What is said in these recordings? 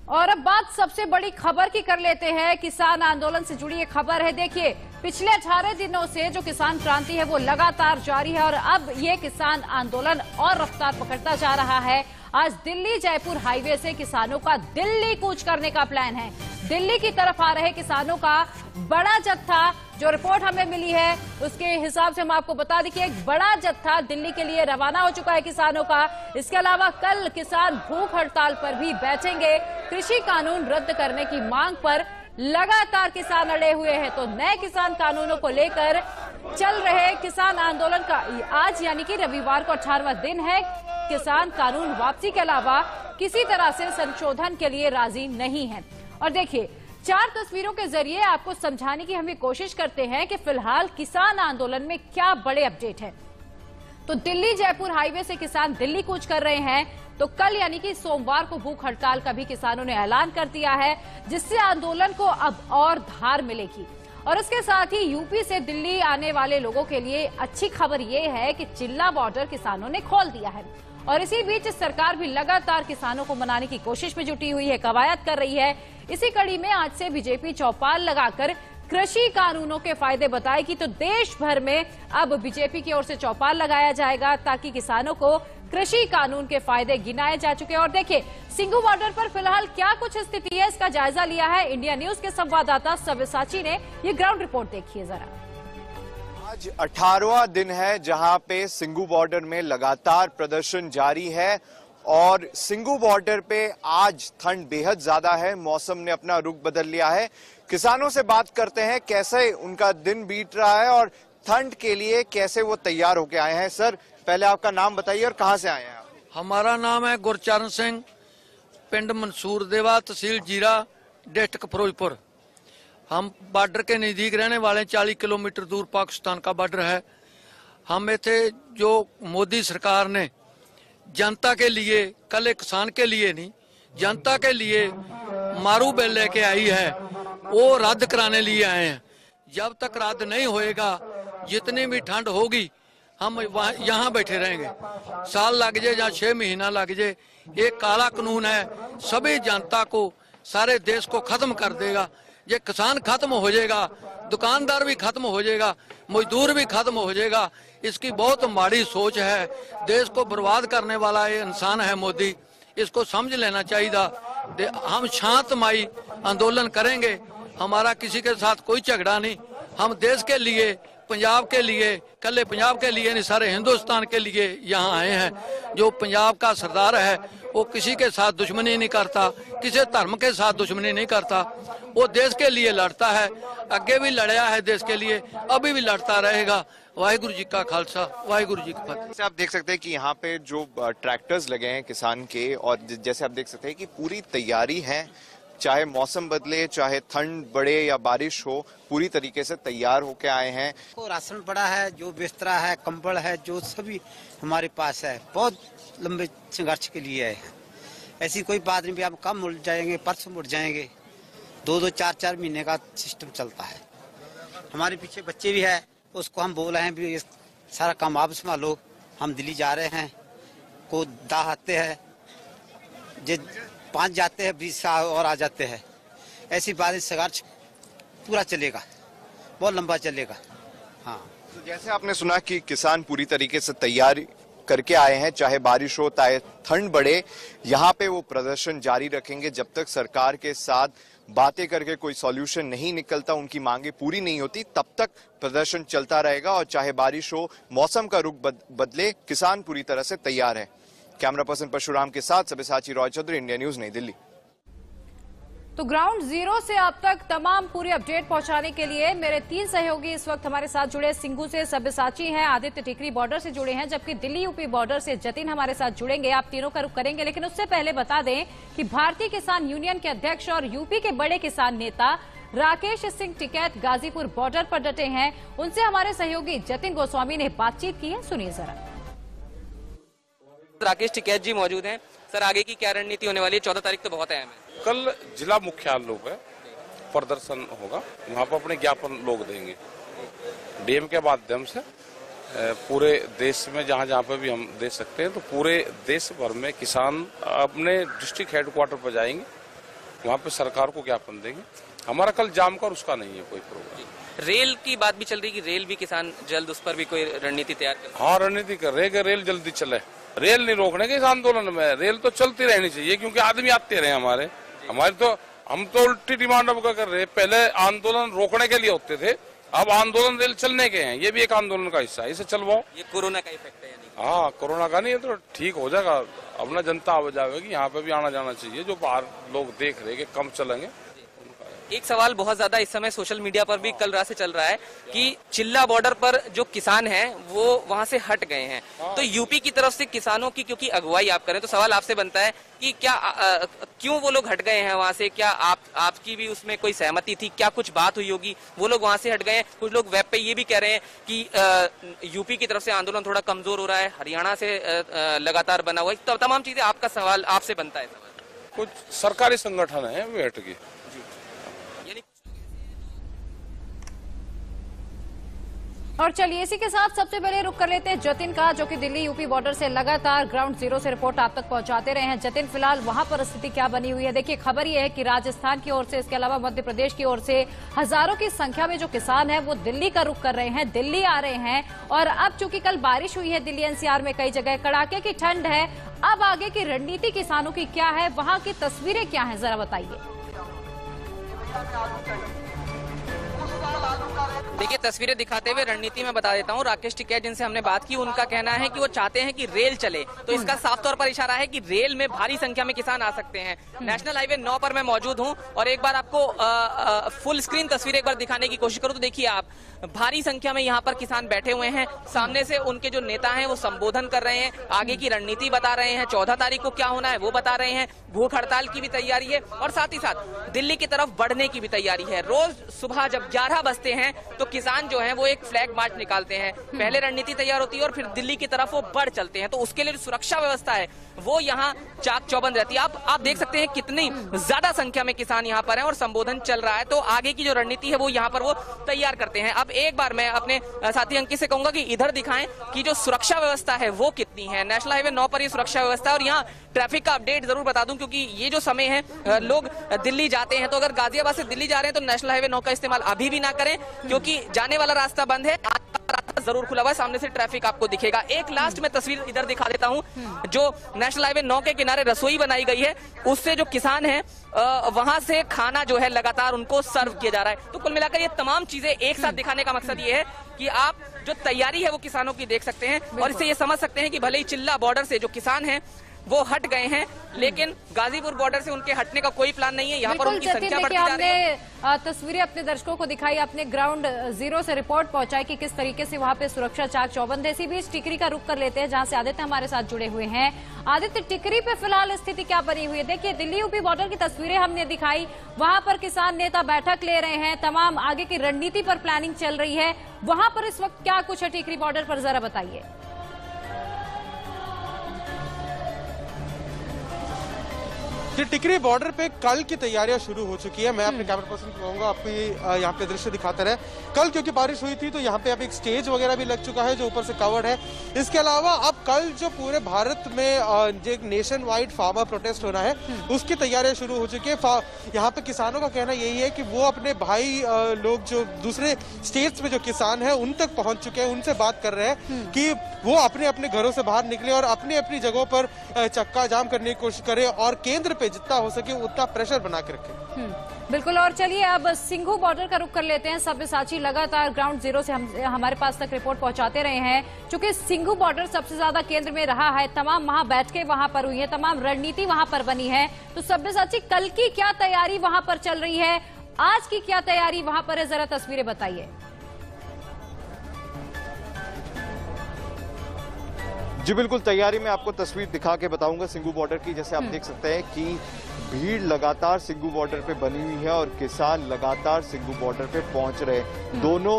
और अब बात सबसे बड़ी खबर की कर लेते हैं। किसान आंदोलन से जुड़ी ये खबर है। देखिए, पिछले 18 दिनों से जो किसान क्रांति है वो लगातार जारी है और अब ये किसान आंदोलन और रफ्तार पकड़ता जा रहा है। आज दिल्ली जयपुर हाईवे से किसानों का दिल्ली कूच करने का प्लान है। दिल्ली की तरफ आ रहे किसानों का बड़ा जत्था, जो रिपोर्ट हमें मिली है उसके हिसाब से हम आपको बता दें कि एक बड़ा जत्था दिल्ली के लिए रवाना हो चुका है किसानों का। इसके अलावा कल किसान भूख हड़ताल पर भी बैठेंगे। कृषि कानून रद्द करने की मांग पर लगातार किसान अड़े हुए हैं। तो नए किसान कानूनों को लेकर चल रहे किसान आंदोलन का आज यानी कि रविवार को 18वां दिन है। किसान कानून वापसी के अलावा किसी तरह से संशोधन के लिए राजी नहीं है। और देखिए, 4 तस्वीरों के जरिए आपको समझाने की हम कोशिश करते हैं कि फिलहाल किसान आंदोलन में क्या बड़े अपडेट है। तो दिल्ली जयपुर हाईवे से किसान दिल्ली कूच कर रहे हैं। तो कल यानी कि सोमवार को भूख हड़ताल का भी किसानों ने ऐलान कर दिया है, जिससे आंदोलन को अब और धार मिलेगी। और इसके साथ ही यूपी से दिल्ली आने वाले लोगों के लिए अच्छी खबर यह है कि चिल्ला बॉर्डर किसानों ने खोल दिया है। और इसी बीच सरकार भी लगातार किसानों को मनाने की कोशिश में जुटी हुई है, कवायद कर रही है। इसी कड़ी में आज से बीजेपी चौपाल लगाकर कृषि कानूनों के फायदे बताएगी। तो देश भर में अब बीजेपी की ओर से चौपाल लगाया जाएगा ताकि किसानों को कृषि कानून के फायदे गिनाए जा चुके हैं। और देखिए, सिंघू बॉर्डर पर फिलहाल क्या कुछ स्थिति है, इसका जायजा लिया है इंडिया न्यूज के संवाददाता सव्यसाची ने। ये ग्राउंड रिपोर्ट देखिए जरा। आज 18वां दिन है जहां पे सिंघू बॉर्डर में लगातार प्रदर्शन जारी है और सिंघू बॉर्डर पे आज ठंड बेहद ज्यादा है। मौसम ने अपना रुख बदल लिया है। किसानों से बात करते हैं कैसे उनका दिन बीत रहा है और ठंड के लिए कैसे वो तैयार होके आए हैं। सर, पहले आपका नाम बताइए और कहां से आए हैं आप? हमारा नाम है गुरचरण सिंह, पिंड मंसूर देवा, तहसील जीरा, डिस्ट्रिक्ट फिरोजपुर। हम बॉर्डर के नजदीक रहने वाले 40 किलोमीटर दूर पाकिस्तान का बॉर्डर है। हम इथे जो मोदी सरकार ने जनता के लिए, कल किसान के लिए नहीं, जनता के लिए मारू बिल लेके आई है, वो रद्द कराने लिए आए हैं। जब तक रद्द नहीं होएगा, जितनी भी ठंड होगी हम यहाँ बैठे रहेंगे। साल लग जाए या 6 महीना लग जाए, एक काला कानून है, सभी जनता को, सारे देश को खत्म कर देगा। ये किसान खत्म हो जाएगा, दुकानदार भी खत्म हो जाएगा, मजदूर भी खत्म हो जाएगा। इसकी बहुत माड़ी सोच है। देश को बर्बाद करने वाला ये इंसान है मोदी, इसको समझ लेना चाहिए। हम शांतमयी आंदोलन करेंगे, हमारा किसी के साथ कोई झगड़ा नहीं। हम देश के लिए, पंजाब के लिए, कल पंजाब के लिए नहीं, सारे हिंदुस्तान के लिए यहाँ आए हैं। जो पंजाब का सरदार है वो किसी के साथ दुश्मनी नहीं करता, किसी धर्म के साथ दुश्मनी नहीं करता। वो देश के लिए लड़ता है, आगे भी लड़ा है देश के लिए, अभी भी लड़ता रहेगा। वाहिगुरु जी का खालसा, वाहिगुरु जी की फतेह। आप देख सकते हैं कि यहाँ पे जो ट्रैक्टर्स लगे हैं किसान के, और जैसे आप देख सकते हैं कि पूरी तैयारी है, चाहे मौसम बदले, चाहे ठंड बढ़े या बारिश हो, पूरी तरीके से तैयार होके आए हैं। को राशन पड़ा है, जो बिस्तरा है, कंबल है, जो सभी हमारे पास है। बहुत लंबे संघर्ष के लिए है। ऐसी कोई बात नहीं भी हम कम मुड़ जाएंगे, परसों मुड़ जाएंगे। 2-2, 4-4 महीने का सिस्टम चलता है। हमारे पीछे बच्चे भी है, उसको हम बोल रहे हैं भी सारा काम आप संभालो। हम दिल्ली जा रहे हैं, को दाह आते हैं, 5 जाते हैं, 20 और आ जाते हैं। ऐसी बात, संघर्ष पूरा चलेगा, बहुत लंबा चलेगा। हाँ, तो जैसे आपने सुना कि किसान पूरी तरीके से तैयारी करके आए हैं, चाहे बारिश हो, चाहे ठंड बढ़े, यहाँ पे वो प्रदर्शन जारी रखेंगे जब तक सरकार के साथ बातें करके कोई सॉल्यूशन नहीं निकलता, उनकी मांगे पूरी नहीं होती, तब तक प्रदर्शन चलता रहेगा। और चाहे बारिश हो, मौसम का रुख बदले, किसान पूरी तरह से तैयार है। कैमरा पर्सन परशुराम के साथ सब्यसाची रॉय चौधरी, इंडिया न्यूज, नई दिल्ली। तो ग्राउंड जीरो से आप तक तमाम पूरी अपडेट पहुंचाने के लिए मेरे 3 सहयोगी इस वक्त हमारे साथ जुड़े। सिंघू से सब्यसाची हैं, आदित्य टिकरी बॉर्डर से जुड़े हैं, जबकि दिल्ली यूपी बॉर्डर से जतिन हमारे साथ जुड़ेंगे। आप तीनों का रुख करेंगे, लेकिन उससे पहले बता दें कि भारतीय किसान यूनियन के अध्यक्ष और यूपी के बड़े किसान नेता राकेश सिंह टिकैत गाजीपुर बॉर्डर पर डटे हैं। उनसे हमारे सहयोगी जतिन गोस्वामी ने बातचीत की है, सुनिए जरा। राकेश टिकैत जी मौजूद हैं। सर, आगे की क्या रणनीति होने वाली है? 14 तारीख तो बहुत अहम है। कल जिला मुख्यालयों पे प्रदर्शन होगा, वहाँ पर अपने ज्ञापन लोग देंगे डीएम के माध्यम से। पूरे देश में जहाँ जहाँ पे भी हम दे सकते हैं, तो पूरे देश भर में किसान अपने डिस्ट्रिक्ट हेडक्वार्टर पर जाएंगे वहाँ पे सरकार को ज्ञापन देंगे। हमारा कल जाम का और उसका नहीं है कोई प्रोग्राम। रेल की बात भी चल रही कि रेल भी किसान जल्द उस पर भी कोई रणनीति तैयार कर। हाँ, रणनीति कर रहे कि रेल जल्दी चले। रेल नहीं रोकने के इस आंदोलन में, रेल तो चलती रहनी चाहिए क्योंकि आदमी आते रहे हमारे तो हम तो उल्टी डिमांड अब कर रहे हैं। पहले आंदोलन रोकने के लिए होते थे, अब आंदोलन रेल चलने के हैं, ये भी एक आंदोलन का हिस्सा है, इसे चलवाओ। ये कोरोना का इफेक्ट है यानी? हाँ, कोरोना का नहीं है तो ठीक हो जाएगा। अपना जनता आ जाएगी, यहाँ पे भी आना जाना चाहिए। जो बाहर लोग देख रहे कि कम चलेंगे। एक सवाल बहुत ज्यादा इस समय सोशल मीडिया पर भी कल रात से चल रहा है कि चिल्ला बॉर्डर पर जो किसान हैं वो वहां से हट गए हैं, तो यूपी की तरफ से किसानों की क्योंकि अगुवाई आप करें, तो सवाल आपसे बनता है कि क्या क्यों वो लोग हट गए हैं वहां से? क्या आपकी भी उसमें कोई सहमति थी? क्या कुछ बात हुई होगी वो लोग वहां से हट गए हैं? कुछ लोग वेब पे ये भी कह रहे हैं कि यूपी की तरफ से आंदोलन थोड़ा कमजोर हो रहा है, हरियाणा से लगातार बना हुआ है। तो तमाम चीजें आपका सवाल आपसे बनता है। कुछ सरकारी संगठन है वे हट गए। और चलिए इसी के साथ सबसे पहले रुक कर लेते हैं जतिन का, जो कि दिल्ली यूपी बॉर्डर से लगातार ग्राउंड जीरो से रिपोर्ट आप तक पहुंचाते रहे हैं। जतिन, फिलहाल वहां पर स्थिति क्या बनी हुई है? देखिए, खबर यह है कि राजस्थान की ओर से, इसके अलावा मध्य प्रदेश की ओर से हजारों की संख्या में जो किसान हैं वो दिल्ली का रुख कर रहे हैं, दिल्ली आ रहे हैं। और अब चूंकि कल बारिश हुई है दिल्ली एनसीआर में कई जगह, कड़ाके की ठंड है, अब आगे की रणनीति किसानों की क्या है, वहां की तस्वीरें क्या है, जरा बताइए। देखिए, तस्वीरें दिखाते हुए रणनीति में बता देता हूं। राकेश टिकैत जिनसे हमने बात की, उनका कहना है कि वो चाहते हैं कि रेल चले, तो इसका साफ तौर पर इशारा है कि रेल में भारी संख्या में किसान आ सकते हैं। नेशनल हाईवे 9 पर मैं मौजूद हूं और एक बार आपको फुल स्क्रीन तस्वीर एक बार दिखाने की कोशिश करूं तो देखिए आप, भारी संख्या में यहाँ पर किसान बैठे हुए हैं। सामने से उनके जो नेता हैं वो संबोधन कर रहे हैं, आगे की रणनीति बता रहे हैं, 14 तारीख को क्या होना है वो बता रहे हैं। भूख हड़ताल की भी तैयारी है और साथ ही साथ दिल्ली की तरफ बढ़ने की भी तैयारी है। रोज सुबह जब 11 बजते हैं तो किसान जो है वो एक फ्लैग मार्च निकालते हैं, पहले रणनीति तैयार होती है और फिर दिल्ली की तरफ वो बढ़ चलते हैं। तो उसके लिए जो सुरक्षा व्यवस्था है वो यहाँ चाक चौबंद रहती है। आप देख सकते हैं कितनी ज्यादा संख्या में किसान यहाँ पर हैं और संबोधन चल रहा है, तो आगे की जो रणनीति है वो यहाँ पर वो तैयार करते हैं। अब एक बार मैं अपने साथी अंकित से कहूंगा कि इधर दिखाएं कि जो सुरक्षा व्यवस्था है वो कितनी है। नेशनल हाईवे 9 पर ये सुरक्षा व्यवस्था है और यहाँ ट्रैफिक का अपडेट जरूर बता दूं, क्योंकि ये जो समय है लोग दिल्ली जाते हैं, तो अगर गाजियाबाद से दिल्ली जा रहे हैं तो नेशनल हाईवे 9 का इस्तेमाल अभी भी ना करें, क्योंकि जाने वाला रास्ता बंद है, रास्ता जरूर खुला हुआ है, सामने से ट्रैफिक आपको दिखेगा। एक लास्ट में तस्वीर इधर दिखा देता हूं, जो नेशनल हाईवे 9 के किनारे रसोई बनाई गई है, उससे जो किसान हैं वहां से खाना जो है लगातार उनको सर्व किया जा रहा है। तो कुल मिलाकर ये तमाम चीजें एक साथ दिखाने का मकसद ये है कि आप जो तैयारी है वो किसानों की देख सकते हैं और इससे ये समझ सकते हैं कि भले ही चिल्ला बॉर्डर से जो किसान हैं वो हट गए हैं, लेकिन गाजीपुर बॉर्डर से उनके हटने का कोई प्लान नहीं है। यहाँ पर उनकी संख्या बढ़ती जा रही है। तस्वीरें अपने दर्शकों को दिखाई, अपने ग्राउंड जीरो से रिपोर्ट पहुंचाई कि किस तरीके से वहां पे सुरक्षा चाक चौबंद है। इसी बीच टिकरी का रुख कर लेते हैं, जहां से आदित्य हमारे साथ जुड़े हुए हैं। आदित्य, टिकरी पे फिलहाल स्थिति क्या बनी हुई है? देखिए, दिल्ली यूपी बॉर्डर की तस्वीरें हमने दिखाई, वहां पर किसान नेता बैठक ले रहे हैं, तमाम आगे की रणनीति पर प्लानिंग चल रही है। वहां पर इस वक्त क्या कुछ है टिकरी बॉर्डर पर, जरा बताइए। टिकरी बॉर्डर पे कल की तैयारियां शुरू हो चुकी है। मैं अपने कैमरा पर्सन को कहूंगा आपको यहाँ पे दृश्य दिखाते रहे। कल क्योंकि बारिश हुई थी तो यहाँ पे अब एक स्टेज वगैरह भी लग चुका है जो ऊपर से कवर्ड है। इसके अलावा अब कल जो पूरे भारत में जो एक नेशन वाइड फार्मर प्रोटेस्ट होना है उसकी तैयारियां शुरू हो चुकी है। यहाँ पे किसानों का कहना यही है कि वो अपने भाई लोग जो दूसरे स्टेट्स में जो किसान है उन तक पहुंच चुके हैं, उनसे बात कर रहे हैं कि वो अपने अपने घरों से बाहर निकले और अपनी अपनी जगहों पर चक्का जाम करने की कोशिश करें और केंद्र पे जितना हो सके उतना प्रेशर बना के रखें। बिल्कुल। और चलिए अब सिंघू बॉर्डर का रुख कर लेते हैं। सब्यसाची लगातार ग्राउंड जीरो से हमारे पास तक रिपोर्ट पहुंचाते रहे हैं। चूंकि सिंघू बॉर्डर सबसे ज्यादा केंद्र में रहा है, तमाम वहां बैठकें वहां पर हुई है, तमाम रणनीति वहां पर बनी है, तो सब्यसाची कल की क्या तैयारी वहां पर चल रही है, आज की क्या तैयारी वहां पर है, जरा तस्वीरें बताइए। जी बिल्कुल, तैयारी में आपको तस्वीर दिखा के बताऊंगा सिंघू बॉर्डर की। जैसे आप देख सकते हैं कि भीड़ लगातार सिंघू बॉर्डर पे बनी हुई है और किसान लगातार सिंघू बॉर्डर पे पहुंच रहे हैं। दोनों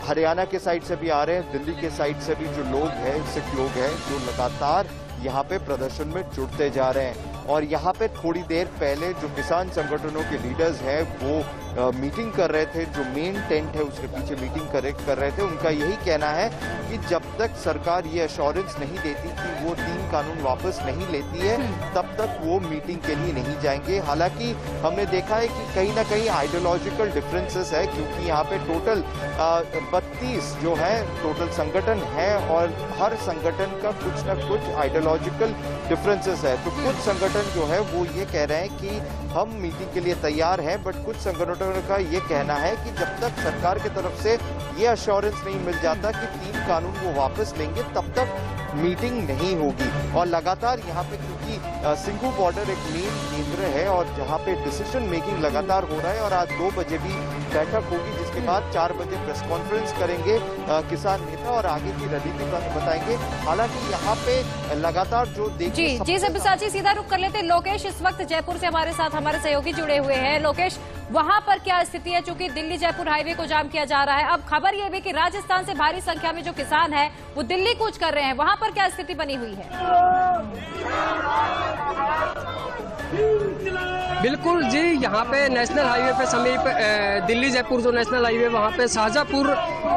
हरियाणा के साइड से भी आ रहे हैं, दिल्ली के साइड से भी जो लोग हैं, सिख लोग हैं जो लगातार यहाँ पे प्रदर्शन में जुड़ते जा रहे हैं। और यहाँ पे थोड़ी देर पहले जो किसान संगठनों के लीडर्स हैं वो मीटिंग कर रहे थे, जो मेन टेंट है उसके पीछे मीटिंग कर रहे थे, उनका यही कहना है कि जब तक सरकार ये एश्योरेंस नहीं देती कि वो 3 कानून वापस नहीं लेती है, तब तक वो मीटिंग के लिए नहीं जाएंगे। हालांकि हमने देखा है कि कहीं ना कहीं आइडियोलॉजिकल डिफरेंसेस है, क्योंकि यहाँ पे टोटल 32 जो है टोटल संगठन है और हर संगठन का कुछ ना कुछ आइडियोलॉजिकल डिफरेंसेस है। तो कुछ संगठन जो है वो ये कह रहे हैं कि हम मीटिंग के लिए तैयार हैं, बट कुछ संगठनों का ये कहना है कि जब तक सरकार की तरफ से ये अश्योरेंस नहीं मिल जाता कि 3 कानून वो वापस लेंगे, तब तक मीटिंग नहीं होगी। और लगातार यहाँ पे क्योंकि सिंघू बॉर्डर एक मेन केंद्र है और जहाँ पे डिसीजन मेकिंग लगातार हो रहा है, और आज 2 बजे भी बैठक होगी, जिसके बाद 4 बजे प्रेस कॉन्फ्रेंस करेंगे किसान नेता और आगे की रणनीति बताएंगे। हालांकि यहाँ पे लगातार जो जी सब्यसाची, सीधा रुख कर लेते हैं। लोकेश इस वक्त जयपुर से हमारे साथ हमारे सहयोगी जुड़े हुए हैं। लोकेश, वहां पर क्या स्थिति है? चूंकि दिल्ली जयपुर हाईवे को जाम किया जा रहा है, अब खबर यह भी कि राजस्थान से भारी संख्या में जो किसान हैं वो दिल्ली कूच कर रहे हैं, वहां पर क्या स्थिति बनी हुई है? बिल्कुल जी, यहाँ पे नेशनल हाईवे पे समीप दिल्ली जयपुर जो नेशनल हाईवे, वहाँ पे शाहजहांपुर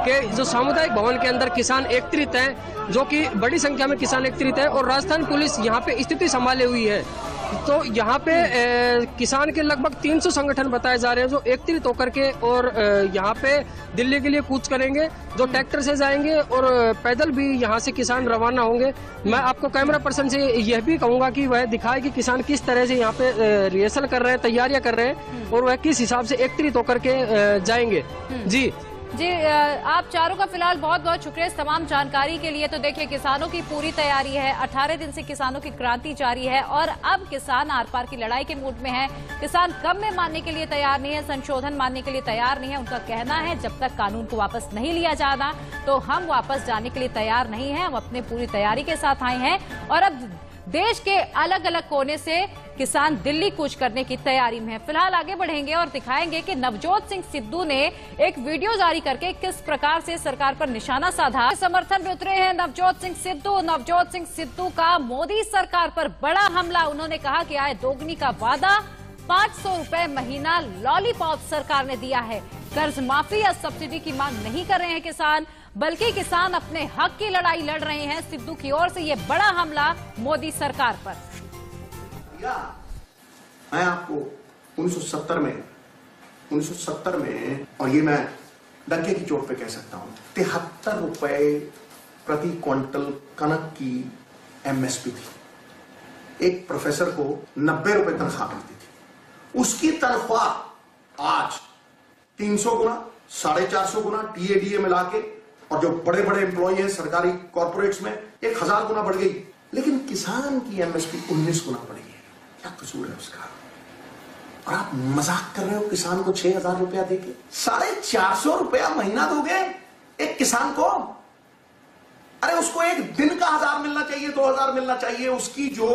के जो सामुदायिक भवन के अंदर किसान एकत्रित हैं, जो कि बड़ी संख्या में किसान एकत्रित है और राजस्थान पुलिस यहाँ पे स्थिति संभाले हुई है। तो यहाँ पे किसान के लगभग 300 संगठन बताए जा रहे हैं जो एकत्रित होकर के और यहाँ पे दिल्ली के लिए कूच करेंगे, जो ट्रैक्टर से जाएंगे और पैदल भी यहाँ से किसान रवाना होंगे। मैं आपको कैमरा पर्सन से यह भी कहूंगा कि वह दिखाए कि किसान किस तरह से यहाँ पे रिहर्सल कर रहे हैं, तैयारियां कर रहे हैं और वह किस हिसाब से एकत्रित होकर के जाएंगे। जी, आप चारों का फिलहाल बहुत बहुत शुक्रिया इस तमाम जानकारी के लिए। तो देखिए, किसानों की पूरी तैयारी है, 18 दिन से किसानों की क्रांति जारी है और अब किसान आर पार की लड़ाई के मूड में है। किसान कम में मानने के लिए तैयार नहीं है, संशोधन मानने के लिए तैयार नहीं है। उनका कहना है जब तक कानून को वापस नहीं लिया जाना तो हम वापस जाने के लिए तैयार नहीं है। हम अपने पूरी तैयारी के साथ आए हैं और अब देश के अलग अलग कोने से किसान दिल्ली कूच करने की तैयारी में है। फिलहाल आगे बढ़ेंगे और दिखाएंगे कि नवजोत सिंह सिद्धू ने एक वीडियो जारी करके किस प्रकार से सरकार पर निशाना साधा। समर्थन में उतरे हैं नवजोत सिंह सिद्धू। नवजोत सिंह सिद्धू का मोदी सरकार पर बड़ा हमला। उन्होंने कहा कि आय दोगुनी का वादा, 500 रुपए महीना लॉलीपॉप सरकार ने दिया है। कर्ज माफी या सब्सिडी की मांग नहीं कर रहे हैं किसान, बल्कि किसान अपने हक की लड़ाई लड़ रहे हैं। सिद्धू की ओर से ये बड़ा हमला मोदी सरकार पर। मैं आपको 1970 में और ये मैं डंके की चोट पे कह सकता हूं, 73 रुपए प्रति क्विंटल कनक की एमएसपी थी। एक प्रोफेसर को 90 रुपए तनख्वाह मिलती थी। उसकी तनख्वाह आज 300 गुना, 450 गुना टीएडीए मिला के, और जो बड़े बड़े एम्प्लॉय हैं सरकारी कॉर्पोरेट्स में, 1000 गुना बढ़ गई। लेकिन किसान की एमएसपी 19 गुना बढ़ गई। क्या कसूर है उसका? और आप मजाक कर रहे हो किसान को 6000 रुपया देके? 450 रुपया महीना दोगे एक किसान को? अरे उसको एक दिन का 1000 मिलना चाहिए, 2000 मिलना चाहिए। उसकी जो